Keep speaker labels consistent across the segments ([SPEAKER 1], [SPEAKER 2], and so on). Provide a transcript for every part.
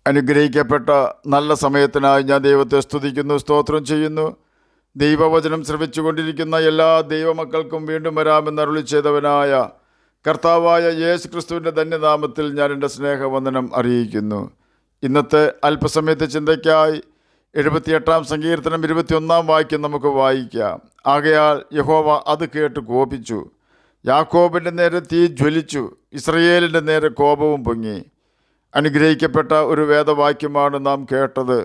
[SPEAKER 1] അനുഗ്രഹിക്കപ്പെട്ട നല്ല സമയത്തിനായി ഞാൻ ദൈവത്തെ സ്തുതിക്കുന്നു, സ്തോത്രം ചെയ്യുന്നു. ദൈവവചനം ശ്രവിച്ചുകൊണ്ടിരിക്കുന്ന എല്ലാ ദൈവമക്കൾക്കും വീണ്ടും വരാമെന്ന് അരുളി ചെയ്തവനായ കർത്താവായ യേശു ക്രിസ്തുവിൻ്റെ ധന്യനാമത്തിൽ ഞാൻ എൻ്റെ സ്നേഹവന്ദനം അറിയിക്കുന്നു. ഇന്നത്തെ അല്പസമയത്തെ ചിന്തയ്ക്കായി 78-ാം സങ്കീർത്തനം 21-ാം വാക്യം നമുക്ക് വായിക്കാം. ആകയാൽ യഹോവ അത് കേട്ട് കോപിച്ചു, യാക്കോബിൻ്റെ നേരെ തീ ജ്വലിച്ചു, ഇസ്രയേലിൻ്റെ നേരെ കോപവും പൊങ്ങി. അനുഗ്രഹിക്കപ്പെട്ട ഒരു വേദവാക്യമാണ് നാം കേട്ടത്.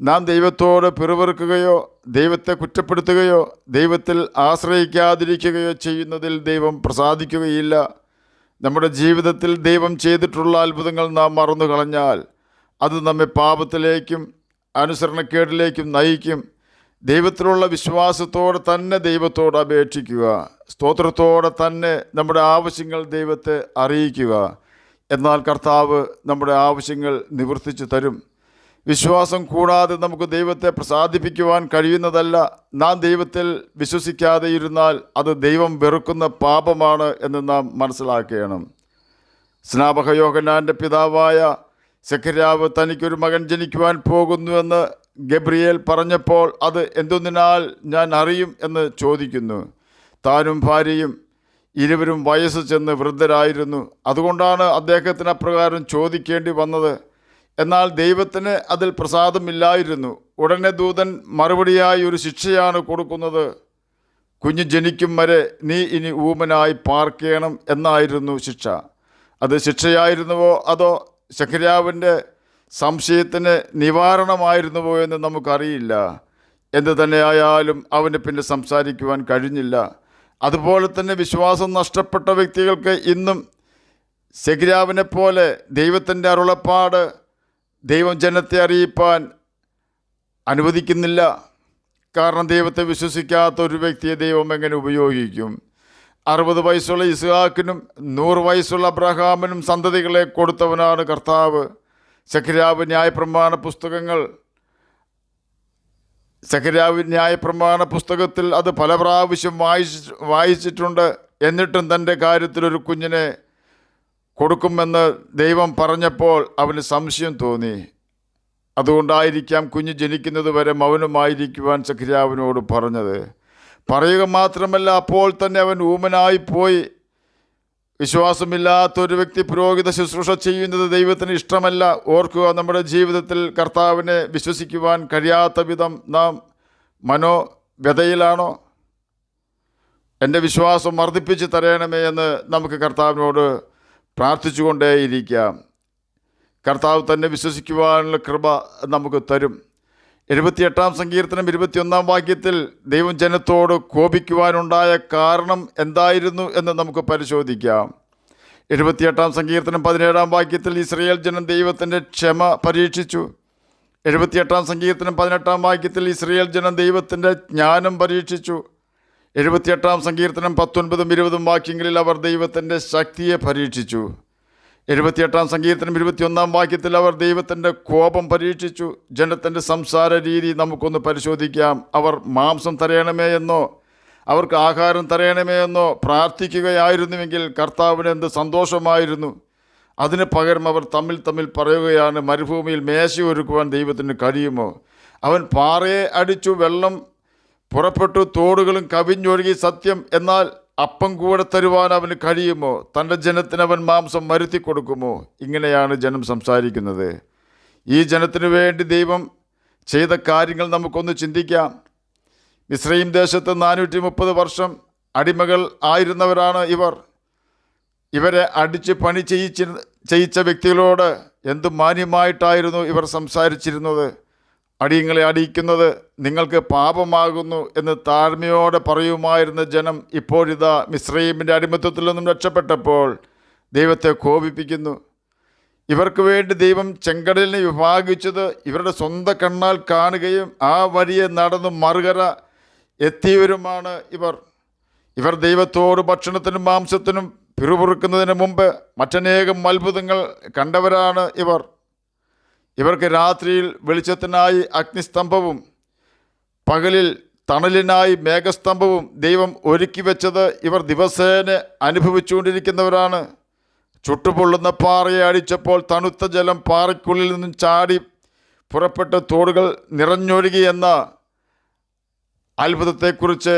[SPEAKER 1] നാം ദൈവത്തോട് പിറുപിറുക്കുകയോ ദൈവത്തെ കുറ്റപ്പെടുത്തുകയോ ദൈവത്തിൽ ആശ്രയിക്കാതിരിക്കുകയോ ചെയ്യുന്നതിൽ ദൈവം പ്രസാദിക്കുകയില്ല. നമ്മുടെ ജീവിതത്തിൽ ദൈവം ചെയ്തിട്ടുള്ള അത്ഭുതങ്ങൾ നാം മറന്നു കളഞ്ഞാൽ അത് നമ്മെ പാപത്തിലേക്കും അനുസരണക്കേടിലേക്കും നയിക്കും. ദൈവത്തിലുള്ള വിശ്വാസത്തോടെ തന്നെ ദൈവത്തോട് അപേക്ഷിക്കുക, സ്തോത്രത്തോടെ തന്നെ നമ്മുടെ ആവശ്യങ്ങൾ ദൈവത്തെ അറിയിക്കുക. എന്നാൽ കർത്താവ് നമ്മുടെ ആവശ്യങ്ങൾ നിവർത്തിച്ചു തരും. വിശ്വാസം കൂടാതെ നമുക്ക് ദൈവത്തെ പ്രസാദിപ്പിക്കുവാൻ കഴിയുന്നതല്ല. നാം ദൈവത്തിൽ വിശ്വസിക്കാതെ ഇരുന്നാൽ അത് ദൈവം വെറുക്കുന്ന പാപമാണ് എന്ന് നാം മനസ്സിലാക്കണം. സ്നാപക യോഹന്നാൻ്റെ പിതാവായ സെഖര്യാവ് തനിക്കൊരു മകൻ ജനിക്കുവാൻ പോകുന്നുവെന്ന് ഗബ്രിയേൽ പറഞ്ഞപ്പോൾ അത് എന്തൊന്നിനാൽ ഞാൻ അറിയും എന്ന് ചോദിക്കുന്നു. താനും ഭാര്യയും ഇരുവരും വയസ്സ് ചെന്ന് വൃദ്ധരായിരുന്നു. അതുകൊണ്ടാണ് അദ്ദേഹത്തിന് അപ്രകാരം ചോദിക്കേണ്ടി വന്നത്. എന്നാൽ ദൈവത്തിന് അതിൽ പ്രസാദമില്ലായിരുന്നു. ഉടനെ ദൂതൻ മറുപടിയായി ഒരു ശിക്ഷയാണ് കൊടുക്കുന്നത്. കുഞ്ഞ് ജനിക്കും വരെ നീ ഇനി ഊമനായി പാർക്കണം എന്നായിരുന്നു ശിക്ഷ. അത് ശിക്ഷയായിരുന്നുവോ അതോ സെഖര്യാവിൻ്റെ സംശയത്തിന് നിവാരണമായിരുന്നുവോ എന്ന് നമുക്കറിയില്ല. എന്തു തന്നെയായാലും അവന് പിന്നെ സംസാരിക്കുവാൻ കഴിഞ്ഞില്ല. അതുപോലെ തന്നെ വിശ്വാസം നഷ്ടപ്പെട്ട വ്യക്തികൾക്ക് ഇന്നും സെഖര്യാവിനെ പോലെ ദൈവത്തിൻ്റെ അരുളപ്പാട് ദൈവം ജനത്തെ അറിയിപ്പാൻ അനുവദിക്കുന്നില്ല. കാരണം ദൈവത്തെ വിശ്വസിക്കാത്ത ഒരു വ്യക്തിയെ ദൈവം എങ്ങനെ ഉപയോഗിക്കും? 60 വയസ്സുള്ള ഇസ്ഹാക്കിനും 100 വയസ്സുള്ള അബ്രഹാമിനും സന്തതികളെ കൊടുത്തവനാണ് കർത്താവ്. സെഖര്യാവ് ന്യായപ്രമാണ പുസ്തകത്തിൽ അത് പല പ്രാവശ്യം വായിച്ചിട്ടുണ്ട്. എന്നിട്ടും തൻ്റെ കാര്യത്തിലൊരു കുഞ്ഞിനെ കൊടുക്കുമെന്ന് ദൈവം പറഞ്ഞപ്പോൾ അവന് സംശയം തോന്നി. അതുകൊണ്ടായിരിക്കാം കുഞ്ഞ് ജനിക്കുന്നത് വരെ മൗനമായിരിക്കുവാൻ സെഖര്യാവിനോട് പറഞ്ഞത്. പറയുക മാത്രമല്ല, അപ്പോൾ തന്നെ അവൻ ഊമനായിപ്പോയി. വിശ്വാസമില്ലാത്തൊരു വ്യക്തി പുരോഹിത ശുശ്രൂഷ ചെയ്യുന്നത് ദൈവത്തിന് ഇഷ്ടമല്ല. ഓർക്കുക, നമ്മുടെ ജീവിതത്തിൽ കർത്താവിനെ വിശ്വസിക്കുവാൻ കഴിയാത്ത വിധം നാം മനോവ്യതയിലാണോ? എൻ്റെ വിശ്വാസം വർദ്ധിപ്പിച്ച് തരണമേ എന്ന് നമുക്ക് കർത്താവിനോട് പ്രാർത്ഥിച്ചുകൊണ്ടേയിരിക്കാം. കർത്താവ് തന്നെ വിശ്വസിക്കുവാനുള്ള കൃപ നമുക്ക് തരും. 78-ാം സങ്കീർത്തനം 21-ാം വാക്യത്തിൽ ദൈവം ജനത്തോട് കോപിക്കുവാനുണ്ടായ കാരണം എന്തായിരുന്നു എന്ന് നമുക്ക് പരിശോധിക്കാം. 78-ാം സങ്കീർത്തനം 17-ാം വാക്യത്തിൽ ഇസ്രയേൽ ജനം ദൈവത്തിൻ്റെ ക്ഷമ പരീക്ഷിച്ചു. 78-ാം സങ്കീർത്തനം 18-ാം വാക്യത്തിൽ ഇസ്രയേൽ ജനം ദൈവത്തിൻ്റെ ജ്ഞാനം പരീക്ഷിച്ചു. 78-ാം സങ്കീർത്തനം 19-ഉം 20-ഉം വാക്യങ്ങളിൽ അവർ ദൈവത്തിൻ്റെ ശക്തിയെ പരീക്ഷിച്ചു. 78-ാം സങ്കീർത്തനം 21-ാം വാക്യത്തിൽ അവർ ദൈവത്തിൻ്റെ കോപം പരീക്ഷിച്ചു. ജനത്തിൻ്റെ സംസാര രീതി നമുക്കൊന്ന് പരിശോധിക്കാം. അവർ മാംസം തരയണമേ എന്നോ അവർക്ക് ആഹാരം തരയണമേ എന്നോ പ്രാർത്ഥിക്കുകയായിരുന്നുവെങ്കിൽ കർത്താവിന് എന്ത് സന്തോഷമായിരുന്നു. അതിന് പകരം അവർ തമ്മിൽ പറയുകയാണ്, മരുഭൂമിയിൽ മേശ ഒരുക്കുവാൻ ദൈവത്തിന് കഴിയുമോ? അവൻ പാറയെ അടിച്ചു, വെള്ളം പുറപ്പെട്ടു, തോടുകളും കവിഞ്ഞൊഴുകി. സത്യം, എന്നാൽ അപ്പം കൂടെ തരുവാൻ അവന് കഴിയുമോ? തൻ്റെ ജനത്തിന് അവൻ മാംസം വരുത്തി കൊടുക്കുമോ? ഇങ്ങനെയാണ് ജനം സംസാരിക്കുന്നത്. ഈ ജനത്തിനു വേണ്ടി ദൈവം ചെയ്ത കാര്യങ്ങൾ നമുക്കൊന്ന് ചിന്തിക്കാം. മിസ്രയീം ദേശത്ത് 430 വർഷം അടിമകൾ ആയിരുന്നവരാണ് ഇവർ. ഇവരെ അടിച്ച് പണി ചെയ്യിച്ച വ്യക്തികളോട് എന്ത് മാന്യമായിട്ടായിരുന്നു ഇവർ സംസാരിച്ചിരുന്നത്. അടിയങ്ങളെ അടിയിക്കുന്നത് നിങ്ങൾക്ക് പാപമാകുന്നു എന്ന് താഴ്മയോടെ പറയുമായിരുന്ന ജനം ഇപ്പോഴിതാ മിസ്രയീമിൻ്റെ അടിമത്തത്തിൽ നിന്നും രക്ഷപ്പെട്ടപ്പോൾ ദൈവത്തെ കോപിപ്പിക്കുന്നു. ഇവർക്ക് വേണ്ടി ദൈവം ചെങ്കടലിനെ വിഭാഗിച്ചത് ഇവരുടെ സ്വന്തം കണ്ണാൽ കാണുകയും ആ വഴിയെ നടന്നു മറുകര എത്തിയവരുമാണ് ഇവർ ദൈവത്തോട് ഭക്ഷണത്തിനും മാംസത്തിനും പിറുപിറുക്കുന്നതിന് മുമ്പ് മറ്റനേകം അത്ഭുതങ്ങൾ കണ്ടവരാണ് ഇവർക്ക് രാത്രിയിൽ വെളിച്ചത്തിനായി അഗ്നിസ്തംഭവും പകലിൽ തണലിനായി മേഘസ്തംഭവും ദൈവം ഒരുക്കി വെച്ചത് ഇവർ ദിവസേന അനുഭവിച്ചുകൊണ്ടിരിക്കുന്നവരാണ്. ചുട്ടുപൊള്ളുന്ന പാറയെ അടിച്ചപ്പോൾ തണുത്ത ജലം പാറയ്ക്കുള്ളിൽ നിന്നും ചാടി പുറപ്പെട്ട് തോടുകൾ നിറഞ്ഞൊഴുകി എന്ന അത്ഭുതത്തെക്കുറിച്ച്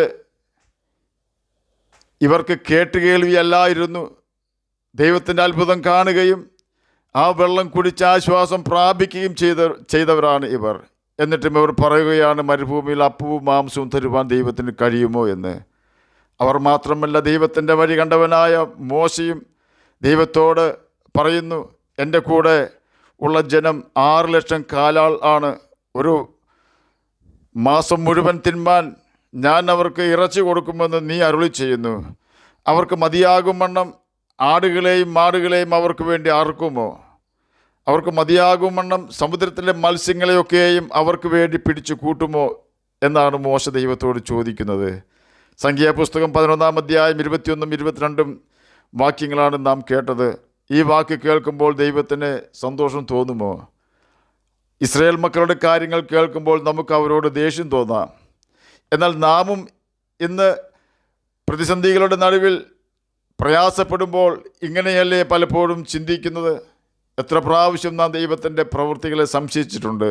[SPEAKER 1] ഇവർക്ക് കേട്ടുകേൾവിയല്ലായിരുന്നു. ദൈവത്തിൻ്റെ അത്ഭുതം കാണുകയും ആ വെള്ളം കുടിച്ച് ആശ്വാസം പ്രാപിക്കുകയും ചെയ്തവരാണ് ഇവർ. എന്നിട്ടും ഇവർ പറയുകയാണ്, മരുഭൂമിയിൽ അപ്പവും മാംസവും തരുവാൻ ദൈവത്തിന് കഴിയുമോ എന്ന്. അവർ മാത്രമല്ല, ദൈവത്തിൻ്റെ വഴി കണ്ടവനായ മോശയും ദൈവത്തോട് പറയുന്നു, എൻ്റെ കൂടെ ഉള്ള ജനം 6 ലക്ഷം കാലാൾ ആണ്. ഒരു മാസം മുഴുവൻ തിന്മാൻ ഞാൻ അവർക്ക് ഇറച്ചി കൊടുക്കുമെന്ന് നീ അരുളി ചെയ്യുന്നു. അവർക്ക് മതിയാകും വണ്ണം ആടുകളെയും മാടുകളെയും അവർക്ക് വേണ്ടി അറുക്കുമോ? അവർക്ക് മതിയാകും വണ്ണം സമുദ്രത്തിലെ മത്സ്യങ്ങളെയൊക്കെയും അവർക്ക് വേണ്ടി പിടിച്ചു കൂട്ടുമോ എന്നാണ് മോശ ദൈവത്തോട് ചോദിക്കുന്നത്. സംഖ്യാപുസ്തകം 11-ാം അധ്യായം 21-ഉം 22-ഉം വാക്യങ്ങളാണ് നാം കേട്ടത്. ഈ വാക്ക് കേൾക്കുമ്പോൾ ദൈവത്തിന് സന്തോഷം തോന്നുമോ? ഇസ്രായേൽ മക്കളുടെ കാര്യങ്ങൾ കേൾക്കുമ്പോൾ നമുക്ക് അവരോട് ദേഷ്യം തോന്നാം. എന്നാൽ നാമും ഇന്ന് പ്രതിസന്ധികളുടെ നടുവിൽ പ്രയാസപ്പെടുമ്പോൾ ഇങ്ങനെയല്ലേ പലപ്പോഴും ചിന്തിക്കുന്നത്? എത്ര പ്രാവശ്യം നാം ദൈവത്തിൻ്റെ പ്രവൃത്തികളെ സംശയിച്ചിട്ടുണ്ട്.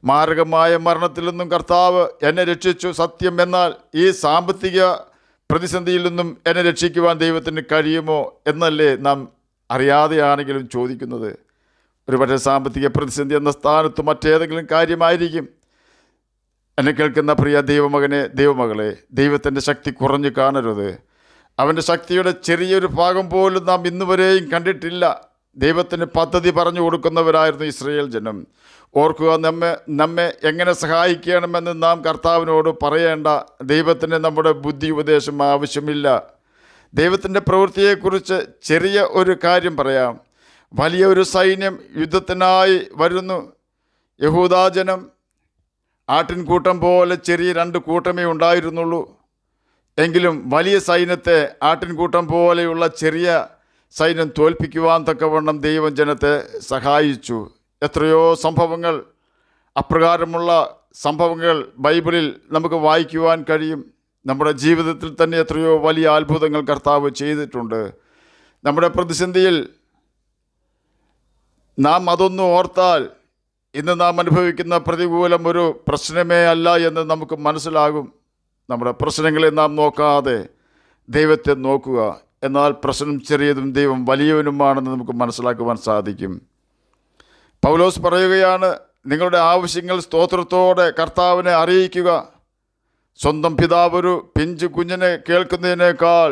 [SPEAKER 1] മാരകമായ മരണത്തിൽ നിന്നും കർത്താവ് എന്നെ രക്ഷിച്ചു, സത്യം. എന്നാൽ ഈ സാമ്പത്തിക പ്രതിസന്ധിയിൽ നിന്നും എന്നെ രക്ഷിക്കുവാൻ ദൈവത്തിന് കഴിയുമോ എന്നല്ലേ നാം അറിയാതെയാണെങ്കിലും ചോദിക്കുന്നത്. ഒരുപക്ഷെ സാമ്പത്തിക പ്രതിസന്ധി എന്ന സ്ഥാനത്ത് മറ്റേതെങ്കിലും കാര്യമായിരിക്കും. എന്നെ കേൾക്കുന്ന പ്രിയ ദൈവമകനെ, ദൈവമകളെ, ദൈവത്തിൻ്റെ ശക്തി കുറഞ്ഞു കാണരുത്. അവൻ്റെ ശക്തിയുടെ ചെറിയൊരു ഭാഗം പോലും നാം ഇന്നുവരെയും കണ്ടിട്ടില്ല. ദൈവത്തിന് പദ്ധതി പറഞ്ഞു കൊടുക്കുന്നവരായിരുന്നു ഇസ്രായേൽ ജനം. ഓർക്കുക, നമ്മെ എങ്ങനെ സഹായിക്കണമെന്ന് നാം കർത്താവിനോട് പറയേണ്ട. ദൈവത്തിന് നമ്മുടെ ബുദ്ധി ഉപദേശം ആവശ്യമില്ല. ദൈവത്തിൻ്റെ പ്രവൃത്തിയെക്കുറിച്ച് ചെറിയ ഒരു കാര്യം പറയാം. വലിയ ഒരു സൈന്യം യുദ്ധത്തിനായി വരുന്നു. യഹൂദാജനം ആട്ടിൻകൂട്ടം പോലെ ചെറിയ 2 കൂട്ടമേ ഉണ്ടായിരുന്നുള്ളൂ. എങ്കിലും വലിയ സൈന്യത്തെ ആട്ടിൻകൂട്ടം പോലെയുള്ള ചെറിയ സൈന്യം തോൽപ്പിക്കുവാൻ തക്കവണ്ണം ദൈവം ജനത്തെ സഹായിച്ചു. എത്രയോ സംഭവങ്ങൾ, അപ്രകാരമുള്ള സംഭവങ്ങൾ ബൈബിളിൽ നമുക്ക് വായിക്കുവാൻ കഴിയും. നമ്മുടെ ജീവിതത്തിൽ തന്നെ എത്രയോ വലിയ അത്ഭുതങ്ങൾ കർത്താവ് ചെയ്തിട്ടുണ്ട്. നമ്മുടെ പ്രതിസന്ധിയിൽ നാം അതൊന്നും ഓർത്താൽ ഇന്ന് നാം അനുഭവിക്കുന്ന പ്രതികൂലം ഒരു പ്രശ്നമേ അല്ല എന്ന് നമുക്ക് മനസ്സിലാകും. നമ്മുടെ പ്രശ്നങ്ങളെ നാം നോക്കാതെ ദൈവത്തെ നോക്കുക. എന്നാൽ പ്രശ്നം ചെറിയതും ദൈവം വലിയവനുമാണെന്ന് നമുക്ക് മനസ്സിലാക്കുവാൻ സാധിക്കും. പൗലോസ് പറയുകയാണ്, നിങ്ങളുടെ ആവശ്യങ്ങൾ സ്തോത്രത്തോടെ കർത്താവിനെ അറിയിക്കുക. സ്വന്തം പിതാവ് ഒരു പിഞ്ചു കുഞ്ഞിനെ കേൾക്കുന്നതിനേക്കാൾ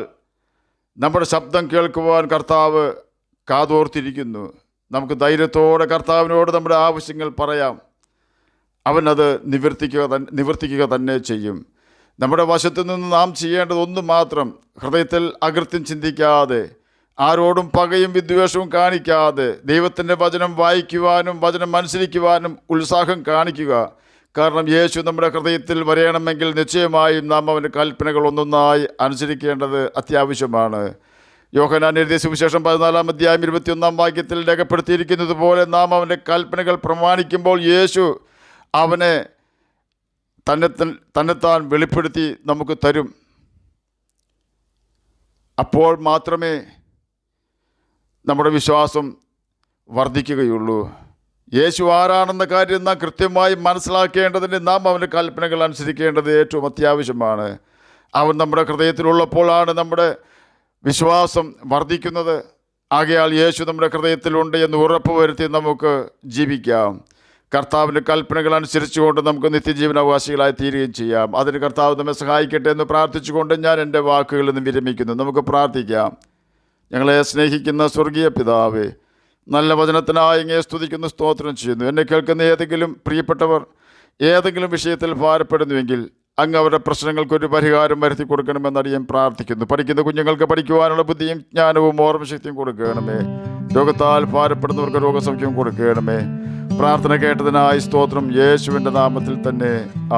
[SPEAKER 1] നമ്മുടെ ശബ്ദം കേൾക്കുവാൻ കർത്താവ് കാതോർത്തിരിക്കുന്നു. നമുക്ക് ധൈര്യത്തോടെ കർത്താവിനോട് നമ്മുടെ ആവശ്യങ്ങൾ പറയാം. അവനത് നിവർത്തിക്കുക തന്നെ ചെയ്യും. നമ്മുടെ വശത്തു നിന്ന് നാം ചെയ്യേണ്ടത് ഒന്ന് മാത്രം: ഹൃദയത്തിൽ അകൃത്യം ചിന്തിക്കാതെ, ആരോടും പകയും വിദ്വേഷവും കാണിക്കാതെ ദൈവത്തിൻ്റെ വചനം വായിക്കുവാനും വചനം അനുസരിക്കുവാനും ഉത്സാഹം കാണിക്കുക. കാരണം യേശു നമ്മുടെ ഹൃദയത്തിൽ വരണമെങ്കിൽ നിശ്ചയമായും നാം അവൻ്റെ കൽപ്പനകൾ ഒന്നൊന്നായി അനുസരിക്കേണ്ടത് അത്യാവശ്യമാണ്. യോഹന്നാൻ എഴുതിയ സുവിശേഷം 14-ാം അധ്യായം 21-ാം വാക്യത്തിൽ രേഖപ്പെടുത്തിയിരിക്കുന്നത് പോലെ നാം അവൻ്റെ കൽപ്പനകൾ പ്രമാണിക്കുമ്പോൾ യേശു അവനെ തന്നെത്താൻ വെളിപ്പെടുത്തി നമുക്ക് തരും. അപ്പോൾ മാത്രമേ നമ്മുടെ വിശ്വാസം വർദ്ധിക്കുകയുള്ളൂ. യേശു ആരാണെന്ന കാര്യം നാം കൃത്യമായി മനസ്സിലാക്കേണ്ടതിന് നാം അവൻ്റെ കൽപ്പനകൾ അനുസരിക്കേണ്ടത് ഏറ്റവും അത്യാവശ്യമാണ്. അവൻ നമ്മുടെ ഹൃദയത്തിലുള്ളപ്പോഴാണ് നമ്മുടെ വിശ്വാസം വർദ്ധിക്കുന്നത്. ആകയാൽ യേശു നമ്മുടെ ഹൃദയത്തിലുണ്ട് എന്ന് ഉറപ്പ് വരുത്തി നമുക്ക് ജീവിക്കാം. കർത്താവിൻ്റെ കൽപ്പനകൾ അനുസരിച്ചുകൊണ്ട് നമുക്ക് നിത്യജീവനാവകാശികളായി തീരുകയും ചെയ്യാം. അതിന് കർത്താവ് നമ്മെ സഹായിക്കട്ടെ എന്ന് പ്രാർത്ഥിച്ചുകൊണ്ട് ഞാൻ എൻ്റെ വാക്കുകളിൽ നിന്ന് വിരമിക്കുന്നു. നമുക്ക് പ്രാർത്ഥിക്കാം. ഞങ്ങളെ സ്നേഹിക്കുന്ന സ്വർഗീയ പിതാവേ, നല്ല വചനത്തിനായി ഇങ്ങനെ സ്തുതിക്കുന്നു, സ്തോത്രം ചെയ്യുന്നു. എന്നെ കേൾക്കുന്ന ഏതെങ്കിലും പ്രിയപ്പെട്ടവർ ഏതെങ്കിലും വിഷയത്തിൽ ഭാരപ്പെടുന്നുവെങ്കിൽ അങ്ങ് അവരുടെ പ്രശ്നങ്ങൾക്കൊരു പരിഹാരം വരുത്തി കൊടുക്കണമെന്ന് ഞാൻ പ്രാർത്ഥിക്കുന്നു. പഠിക്കുന്ന കുഞ്ഞുങ്ങൾക്ക് പഠിക്കുവാനുള്ള ബുദ്ധിയും ജ്ഞാനവും ഓർമ്മശക്തിയും കൊടുക്കണമേ. രോഗത്താൽ ഭാരപ്പെടുന്നവർക്ക് രോഗസൗഖ്യം കൊടുക്കണമേ. പ്രാർത്ഥന കേട്ടതിനായി സ്തോത്രം. യേശുവിൻ്റെ നാമത്തിൽ തന്നെ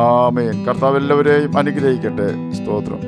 [SPEAKER 1] ആമേൻ. കർത്താവ് എല്ലാവരെയും അനുഗ്രഹിക്കട്ടെ. സ്തോത്രം.